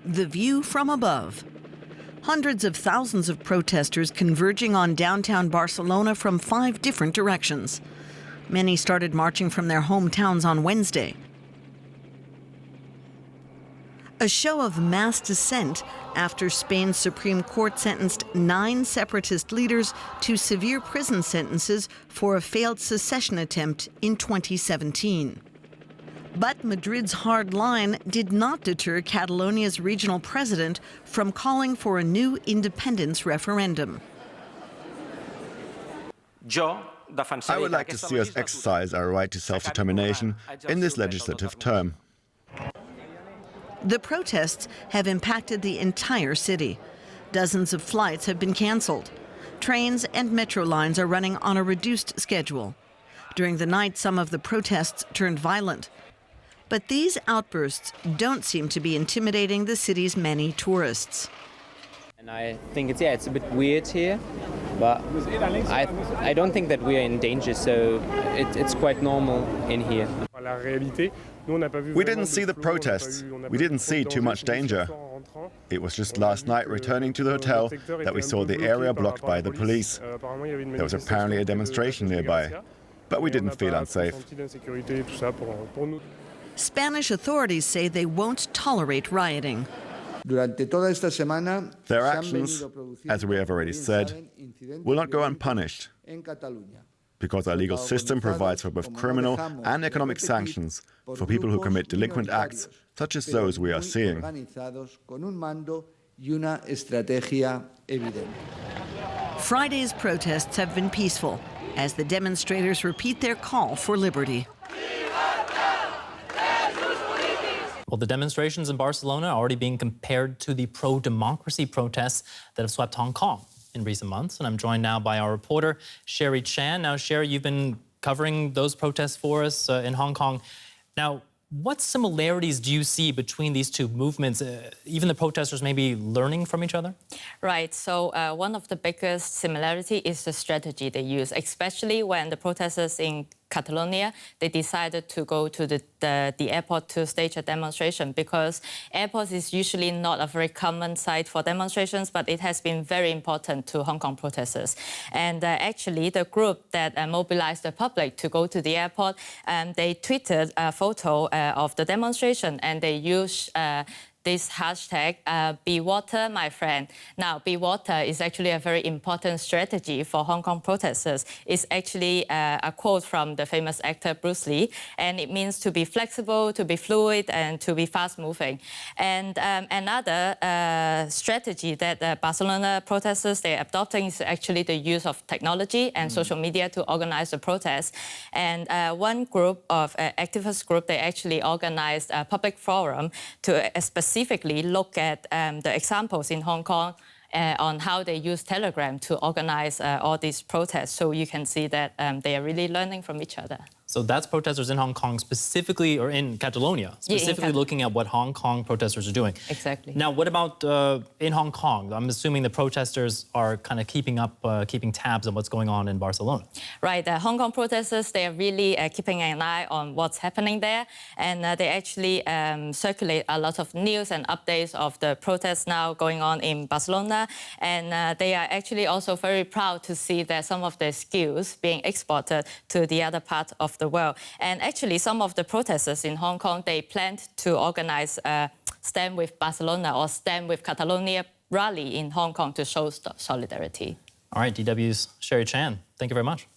The view from above. Hundreds of thousands of protesters converging on downtown Barcelona from 5 different directions. Many started marching from their hometowns on Wednesday. A show of mass dissent after Spain's Supreme Court sentenced 9 separatist leaders to severe prison sentences for a failed secession attempt in 2017. But Madrid's hard line did not deter Catalonia's regional president from calling for a new independence referendum. I would like to see us exercise our right to self-determination in this legislative term. The protests have impacted the entire city. Dozens of flights have been cancelled. Trains and metro lines are running on a reduced schedule. During the night, some of the protests turned violent. But these outbursts don't seem to be intimidating the city's many tourists. And I think it's a bit weird here, but I don't think that we are in danger, so it's quite normal in here. We didn't see the protests. We didn't see too much danger. It was just last night returning to the hotel that we saw the area blocked by the police. There was apparently a demonstration nearby, but we didn't feel unsafe. Spanish authorities say they won't tolerate rioting. Their actions, as we have already said, will not go unpunished, because our legal system provides for both criminal and economic sanctions for people who commit delinquent acts, such as those we are seeing. Friday's protests have been peaceful, as the demonstrators repeat their call for liberty. Well, the demonstrations in Barcelona are already being compared to the pro-democracy protests that have swept Hong Kong in recent months. And I'm joined now by our reporter, Cherie Chan. Now, Cherie, you've been covering those protests for us in Hong Kong. Now, what similarities do you see between these two movements? Even the protesters may be learning from each other? Right. So one of the biggest similarity is the strategy they use, especially when the protesters in Catalonia, they decided to go to the airport to stage a demonstration, because airports is usually not a very common site for demonstrations, but it has been very important to Hong Kong protesters. And actually, the group that mobilized the public to go to the airport, they tweeted a photo of the demonstration, and they used this hashtag, be water, my friend. Now, be water is actually a very important strategy for Hong Kong protesters. It's actually a quote from the famous actor Bruce Lee, and it means to be flexible, to be fluid, and to be fast-moving. And another strategy that Barcelona protesters, they're adopting is actually the use of technology and social media to organize the protests. And one group of activist group, they actually organized a public forum to specifically look at the examples in Hong Kong on how they use Telegram to organize all these protests. So you can see that they are really learning from each other. So that's protesters in Hong Kong specifically, or in Catalonia, specifically looking at what Hong Kong protesters are doing. Exactly. Now, what about in Hong Kong? I'm assuming the protesters are kind of keeping tabs on what's going on in Barcelona. Right. The Hong Kong protesters, they are really keeping an eye on what's happening there. And they actually circulate a lot of news and updates of the protests now going on in Barcelona. And they are actually also very proud to see that some of their skills being exported to the other part of the world. And actually, some of the protesters in Hong Kong, they planned to organize a Stand with Barcelona or Stand with Catalonia rally in Hong Kong to show solidarity. All right, DW's Cherie Chan, thank you very much.